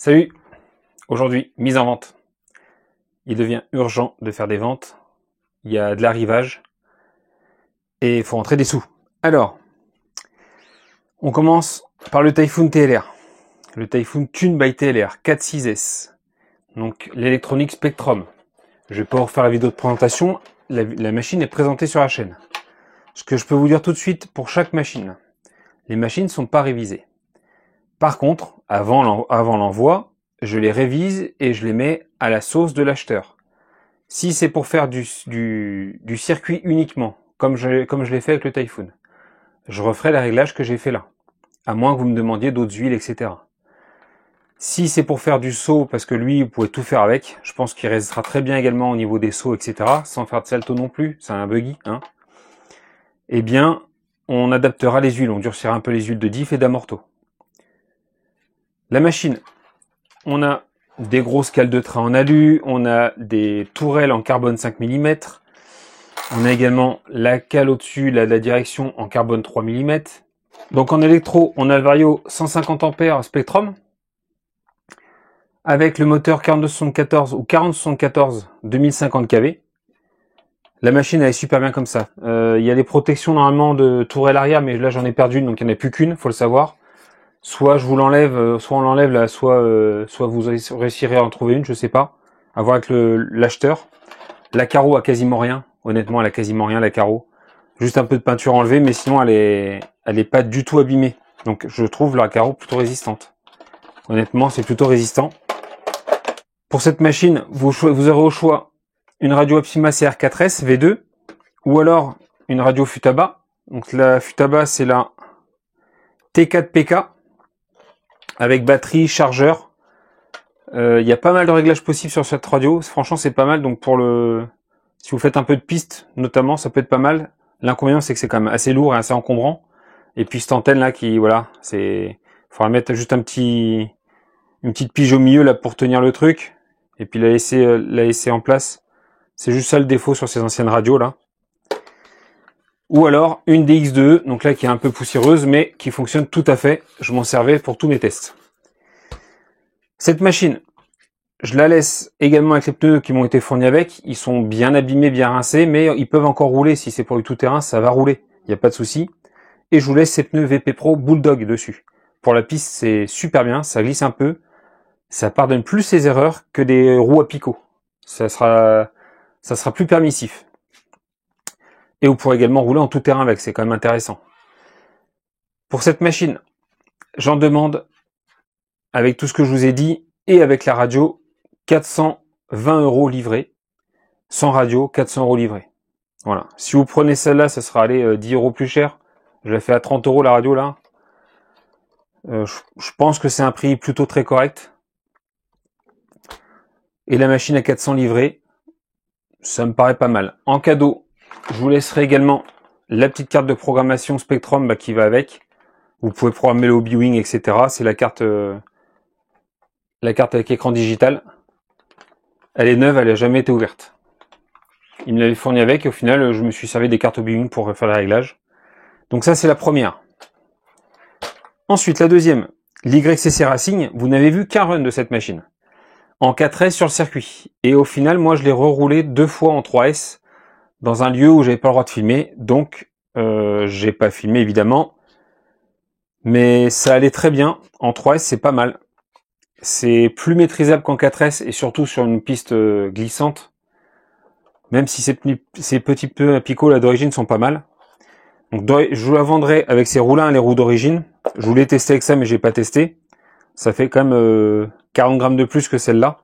Salut! Aujourd'hui, mise en vente. Il devient urgent de faire des ventes. Il y a de l'arrivage et il faut rentrer des sous. Alors, on commence par le Typhoon TLR. Le Typhoon Tune by TLR 4.6S. Donc, l'électronique Spectrum. Je vais pas refaire la vidéo de présentation. La machine est présentée sur la chaîne. Ce que je peux vous dire tout de suite pour chaque machine. Les machines ne sont pas révisées. Par contre, avant l'envoi, je les révise et je les mets à la sauce de l'acheteur. Si c'est pour faire du circuit uniquement, comme je l'ai fait avec le Typhoon, je referai les réglages que j'ai fait là. À moins que vous me demandiez d'autres huiles, etc. Si c'est pour faire du saut, parce que lui, vous pouvez tout faire avec, je pense qu'il restera très bien également au niveau des sauts, etc. Sans faire de salto non plus, c'est un buggy, hein. Eh bien, on adaptera les huiles, on durcira un peu les huiles de diff et d'amorto. La machine, on a des grosses cales de train en alu, on a des tourelles en carbone 5 mm, on a également la cale au-dessus, la direction en carbone 3 mm. Donc en électro, on a le Vario 150 A Spectrum, avec le moteur 4274 ou 4074 2050 kV. La machine elle est super bien comme ça. Il y a les protections normalement de tourelle arrière, mais là j'en ai perdu une, donc il n'y en a plus qu'une, faut le savoir. Soit je vous l'enlève, soit on l'enlève là, soit vous réussirez à en trouver une, je sais pas. À voir avec l'acheteur. La carreau a quasiment rien. Honnêtement, elle a quasiment rien, la carreau. Juste un peu de peinture enlevée, mais sinon elle est pas du tout abîmée. Donc je trouve la carreau plutôt résistante. Honnêtement, c'est plutôt résistant. Pour cette machine, vous aurez au choix une radio Optima CR4S V2 ou alors une radio Futaba. Donc la Futaba, c'est la T4PK avec batterie, chargeur. Il y a pas mal de réglages possibles sur cette radio. Franchement, c'est pas mal. Donc si vous faites un peu de piste, notamment, ça peut être pas mal. L'inconvénient, c'est que c'est quand même assez lourd et assez encombrant. Et puis cette antenne là faudra mettre juste une petite pige au milieu là pour tenir le truc. Et puis la laisser en place. C'est juste ça le défaut sur ces anciennes radios là. Ou alors une DX2E, donc là qui est un peu poussiéreuse, mais qui fonctionne tout à fait. Je m'en servais pour tous mes tests. Cette machine, je la laisse également avec les pneus qui m'ont été fournis avec. Ils sont bien abîmés, bien rincés, mais ils peuvent encore rouler. Si c'est pour du tout-terrain, ça va rouler. Il n'y a pas de souci. Et je vous laisse ces pneus VP Pro Bulldog dessus. Pour la piste, c'est super bien. Ça glisse un peu. Ça pardonne plus ses erreurs que des roues à picot. Ça sera plus permissif. Et vous pourrez également rouler en tout terrain avec, c'est quand même intéressant. Pour cette machine, j'en demande, avec tout ce que je vous ai dit, et avec la radio, 420 € livrés. Sans radio, 400 € livrés. Voilà. Si vous prenez celle-là, ça sera 10 € plus cher. Je la fais à 30 € la radio là. Je pense que c'est un prix plutôt très correct. Et la machine à 400 livrés, ça me paraît pas mal. En cadeau, je vous laisserai également la petite carte de programmation Spectrum qui va avec. Vous pouvez programmer le Hobby-Wing, etc. C'est la carte avec écran digital. Elle est neuve, elle n'a jamais été ouverte. Il me l'avait fourni avec et au final, je me suis servi des cartes Hobby-Wing pour faire les réglages. Donc ça, c'est la première. Ensuite, la deuxième, l'YCC Racing. Vous n'avez vu qu'un run de cette machine. En 4S sur le circuit. Et au final, moi, je l'ai reroulé 2 fois en 3S dans un lieu où j'avais pas le droit de filmer. Donc, j'ai pas filmé, évidemment. Mais ça allait très bien. En 3S, c'est pas mal. C'est plus maîtrisable qu'en 4S et surtout sur une piste glissante. Même si ces petits pneus à picot là d'origine sont pas mal. Donc je vous la vendrai avec ces roues là, les roues d'origine. Je voulais tester avec ça mais j'ai pas testé. Ça fait quand même 40 grammes de plus que celle-là.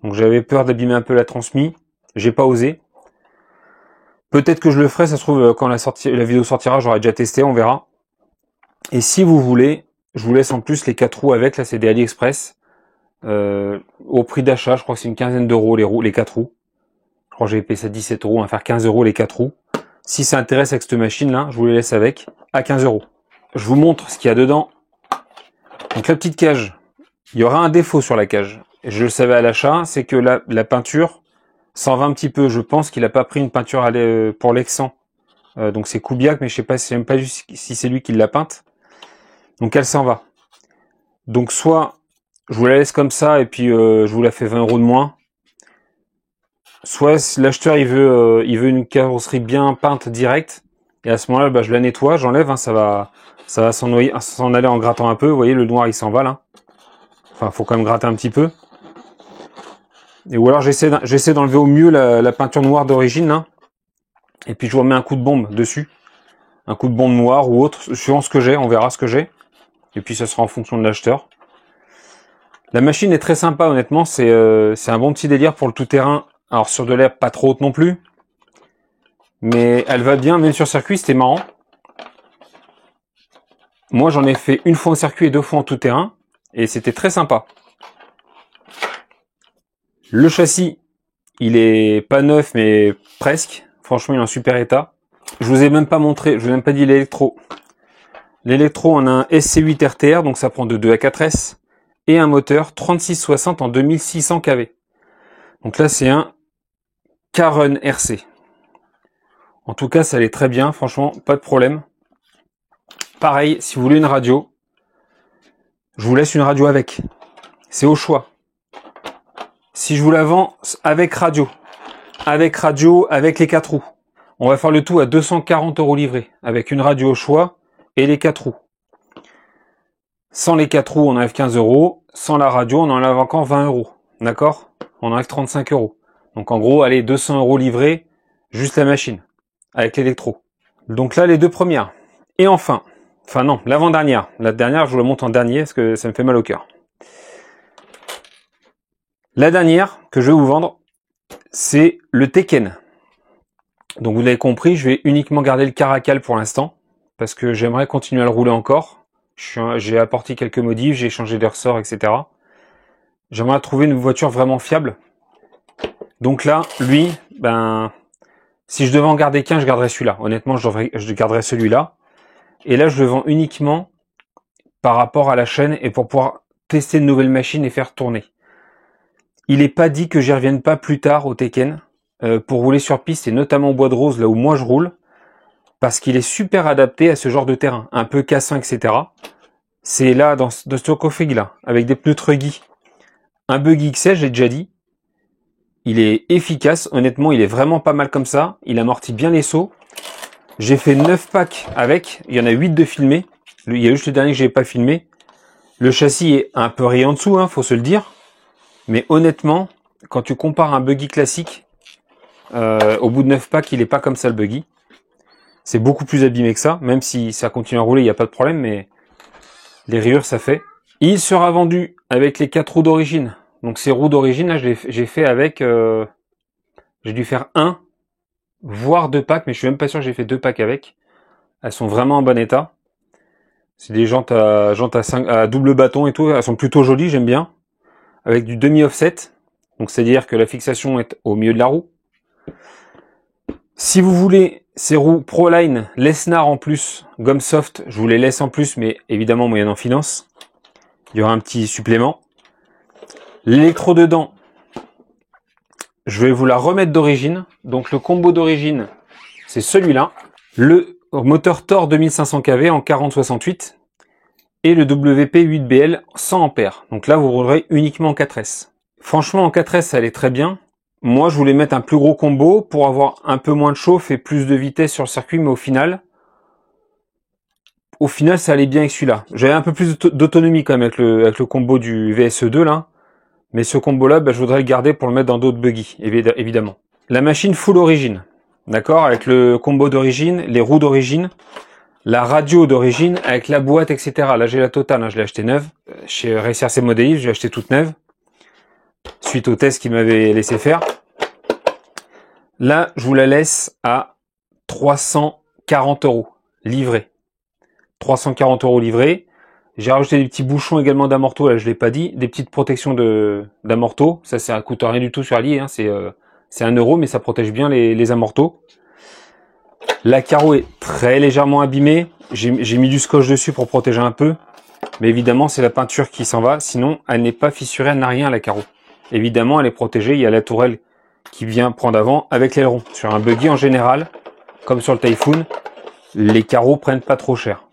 Donc j'avais peur d'abîmer un peu la transmise. J'ai pas osé. Peut-être que je le ferai, ça se trouve quand la vidéo sortira, j'aurai déjà testé, on verra. Et si vous voulez, je vous laisse en plus les 4 roues avec, là c'est des AliExpress. Au prix d'achat, je crois que c'est une quinzaine d'euros les 4 roues. Je crois que j'ai payé ça 17 €, on va faire 15 € les 4 roues. Si ça intéresse avec cette machine là, je vous les laisse avec à 15 €. Je vous montre ce qu'il y a dedans. Donc la petite cage, il y aura un défaut sur la cage. Et je le savais à l'achat, c'est que la peinture s'en va un petit peu. Je pense qu'il n'a pas pris une peinture pour Lexan. Donc c'est Kubiak, mais je sais pas si c'est lui qui l'a peinte. Donc elle s'en va. Donc soit je vous la laisse comme ça et puis je vous la fais 20 € de moins. Soit si l'acheteur il veut une carrosserie bien peinte directe, et à ce moment-là, bah, je la nettoie, j'enlève, hein, ça va s'en aller en grattant un peu. Vous voyez, le noir il s'en va là. Enfin, faut quand même gratter un petit peu. Et ou alors j'essaie d'enlever au mieux la peinture noire d'origine, hein, et puis je vous remets un coup de bombe dessus. Un coup de bombe noir ou autre, suivant ce que j'ai, on verra ce que j'ai. Et puis ça sera en fonction de l'acheteur. La machine est très sympa, honnêtement, c'est un bon petit délire pour le tout-terrain. Alors sur de l'herbe pas trop haute non plus, mais elle va bien, même sur circuit, c'était marrant. Moi j'en ai fait une fois en circuit et 2 fois en tout-terrain, et c'était très sympa. Le châssis, il est pas neuf, mais presque. Franchement, il est en super état. Je vous ai même pas montré, je vous ai même pas dit l'électro. L'électro, on a un SC8 RTR, donc ça prend de 2 à 4S, et un moteur 3660 en 2600 kV. Donc là, c'est un K-Run RC. En tout cas, ça allait très bien, franchement, pas de problème. Pareil, si vous voulez une radio, je vous laisse une radio avec. C'est au choix. Si je vous la vends avec radio, avec les 4 roues, on va faire le tout à 240 € livré, avec une radio au choix et les 4 roues. Sans les 4 roues, on enlève 15 €. Sans la radio, on enlève encore 20 €. D'accord? On enlève 35 €. Donc en gros, allez, 200 € livrés, juste la machine, avec l'électro. Donc là, les deux premières. Et enfin non, l'avant-dernière. La dernière, je vous la montre en dernier, parce que ça me fait mal au cœur. La dernière que je vais vous vendre, c'est le Tekken. Donc vous l'avez compris, je vais uniquement garder le Caracal pour l'instant, parce que j'aimerais continuer à le rouler encore. J'ai apporté quelques modifs, j'ai changé des ressorts, etc. J'aimerais trouver une voiture vraiment fiable. Donc là, lui, si je devais en garder qu'un, je garderais celui-là. Honnêtement, je garderais celui-là. Et là, je le vends uniquement par rapport à la chaîne et pour pouvoir tester une nouvelle machine et faire tourner. Il n'est pas dit que j'y revienne pas plus tard au Tekken pour rouler sur piste et notamment au Bois de Rose, là où moi je roule, parce qu'il est super adapté à ce genre de terrain, un peu cassant, etc. C'est là, dans ce config là, avec des pneus Truggy, un buggy XL, j'ai déjà dit. Il est efficace, honnêtement, il est vraiment pas mal comme ça. Il amortit bien les sauts. J'ai fait 9 packs avec, il y en a 8 de filmés. Il y a juste le dernier que j'ai pas filmé. Le châssis est un peu rayé en dessous, hein, faut se le dire. Mais honnêtement, quand tu compares un buggy classique, au bout de 9 packs, il est pas comme ça le buggy. C'est beaucoup plus abîmé que ça, même si ça continue à rouler, il n'y a pas de problème, mais les rayures, ça fait. Il sera vendu avec les 4 roues d'origine. Donc ces roues d'origine, là, j'ai fait avec... j'ai dû faire 1, voire 2 packs, mais je suis même pas sûr que j'ai fait 2 packs avec. Elles sont vraiment en bon état. C'est des jantes à double bâton et tout. Elles sont plutôt jolies, j'aime bien. Avec du demi-offset. Donc c'est-à-dire que la fixation est au milieu de la roue. Si vous voulez ces roues Proline Lesnar en plus, gomme soft, je vous les laisse en plus, mais évidemment moyennant finance. Il y aura un petit supplément. L'électro dedans, je vais vous la remettre d'origine. Donc le combo d'origine, c'est celui-là. Le moteur Thor 2500 kV en 4068 et le WP 8BL 100 ampères. Donc là, vous roulerez uniquement en 4S. Franchement, en 4S, ça allait très bien. Moi, je voulais mettre un plus gros combo pour avoir un peu moins de chauffe et plus de vitesse sur le circuit, mais au final, ça allait bien avec celui-là. J'avais un peu plus d'autonomie quand même avec le combo du VSE2 là. Mais ce combo-là, je voudrais le garder pour le mettre dans d'autres buggy, évidemment. La machine full origine. D'accord, avec le combo d'origine, les roues d'origine, la radio d'origine, avec la boîte, etc. Là, j'ai la totale, hein, je l'ai acheté neuve. Chez RCRC Modéliste, je l'ai acheté toute neuve. Suite au test qu'il m'avait laissé faire. Là, je vous la laisse à 340 € livré. 340 € livré. J'ai rajouté des petits bouchons également d'amorto, là je l'ai pas dit, des petites protections d'amorto. Ça coûte rien du tout sur Ali, hein. C'est 1 €, mais ça protège bien les amortos. La carreau est très légèrement abîmée. J'ai mis du scotch dessus pour protéger un peu. Mais évidemment, c'est la peinture qui s'en va. Sinon, elle n'est pas fissurée, elle n'a rien, la carreau. Évidemment, elle est protégée. Il y a la tourelle qui vient prendre avant avec l'aileron. Sur un buggy en général, comme sur le Typhoon, les carreaux prennent pas trop cher.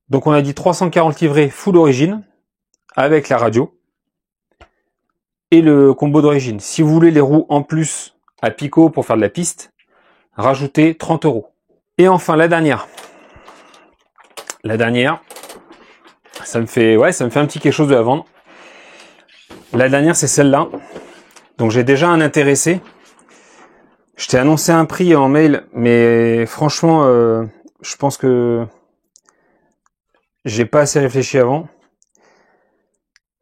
Donc on a dit 340 livrés full origine, avec la radio et le combo d'origine. Si vous voulez les roues en plus à picot pour faire de la piste, rajoutez 30 €. Et enfin la dernière. La dernière, ça me fait un petit quelque chose de la vendre. La dernière, c'est celle-là. Donc j'ai déjà un intéressé. Je t'ai annoncé un prix en mail, mais franchement, je pense que j'ai pas assez réfléchi avant.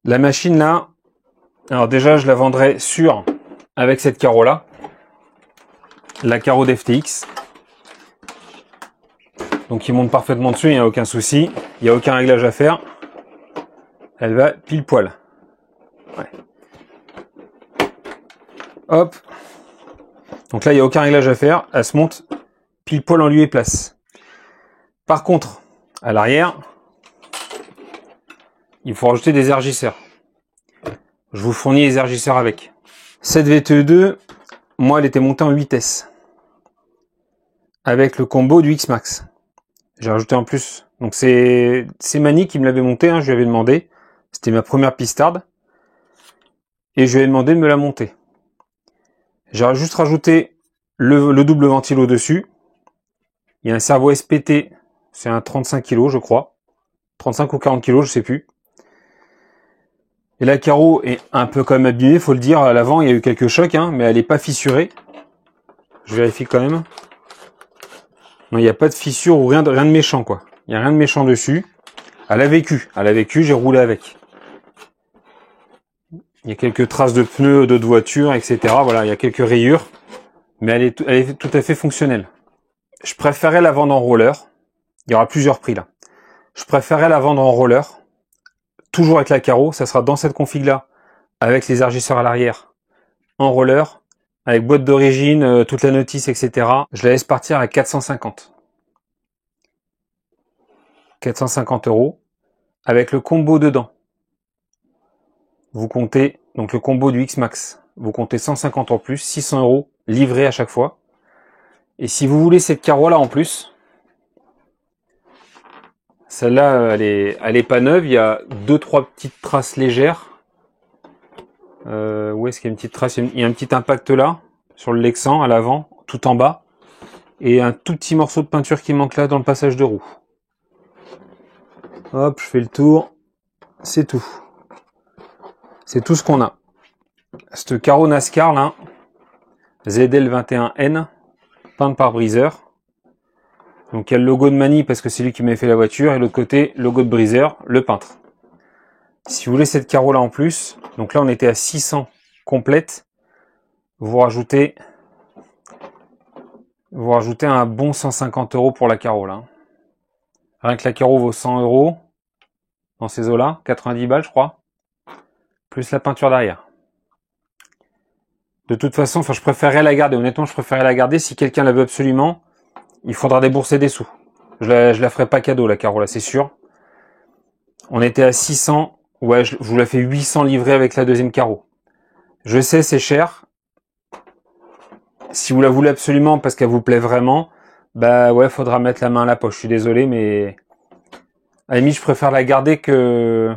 La machine là, alors déjà je la vendrai sur avec cette carreau là, la carreau d'FTX. Donc il monte parfaitement dessus, il n'y a aucun souci, il n'y a aucun réglage à faire. Elle va pile poil. Ouais. Hop. Donc là il n'y a aucun réglage à faire, elle se monte pile poil en lieu et place. Par contre, à l'arrière, il faut rajouter des élargisseurs. Je vous fournis les élargisseurs avec. Cette VTE2, moi elle était montée en 8S. Avec le combo du X-Max. J'ai rajouté en plus. Donc c'est Mani qui me l'avait monté, hein, je lui avais demandé. C'était ma première pistarde. Et je lui ai demandé de me la monter. J'ai juste rajouté le double ventilo dessus. Il y a un servo SPT, c'est un 35 kg je crois. 35 ou 40 kg, je sais plus. Et la carreau est un peu quand même abîmée, faut le dire. À l'avant, il y a eu quelques chocs, hein, mais elle n'est pas fissurée. Je vérifie quand même. Non, il n'y a pas de fissure ou rien de méchant, quoi. Il n'y a rien de méchant dessus. Elle a vécu, j'ai roulé avec. Il y a quelques traces de pneus d'autres voitures, etc. Voilà, il y a quelques rayures. Mais elle est tout à fait fonctionnelle. Je préférais la vendre en roller. Il y aura plusieurs prix là. Je préférais la vendre en roller. Toujours avec la carreau, ça sera dans cette config-là. Avec les élargisseurs à l'arrière. En roller. Avec boîte d'origine, toute la notice, etc. Je la laisse partir à 450. 450 €. Avec le combo dedans. Vous comptez, donc le combo du X-Max. Vous comptez 150 en plus, 600 € livré à chaque fois. Et si vous voulez cette carreau-là en plus, celle-là, elle est pas neuve. Il y a 2-3 petites traces légères. Où est-ce qu'il y a une petite trace? Il y a un petit impact là, sur le Lexan, à l'avant, tout en bas. Et un tout petit morceau de peinture qui manque là dans le passage de roue. Hop, je fais le tour. C'est tout. C'est tout ce qu'on a. Ce carreau NASCAR là, ZL21N, peint de pare-briseur. Donc il y a le logo de Mani parce que c'est lui qui m'a fait la voiture, et l'autre côté, logo de briseur, le peintre. Si vous voulez cette carreau là en plus, donc là on était à 600 complète, vous rajoutez un bon 150 € pour la carreau là. Rien que la carreau vaut 100 € dans ces eaux là, 90 balles je crois, plus la peinture derrière. De toute façon, enfin je préférerais la garder, honnêtement je préférerais la garder. Si quelqu'un la veut absolument, il faudra débourser des sous. Je la ferai pas cadeau la carreau là, c'est sûr. On était à 600, ouais, je vous la fais 800 livrés avec la deuxième carreau. Je sais, c'est cher. Si vous la voulez absolument parce qu'elle vous plaît vraiment, bah ouais, faudra mettre la main à la poche. Je suis désolé, mais à la limite, je préfère la garder que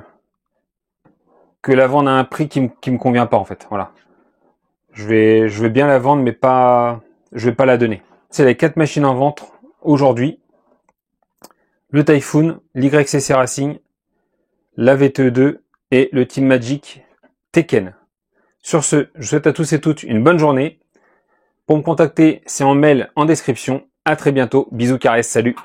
la vendre à un prix qui me convient pas en fait. Voilà. Je vais bien la vendre, mais pas, je vais pas la donner. C'est les 4 machines en vente aujourd'hui. Le Typhoon, l'YCC Racing, la VTE2 et le Team Magic Tekken. Sur ce, je vous souhaite à tous et toutes une bonne journée. Pour me contacter, c'est en mail en description. À très bientôt. Bisous, caresses, salut.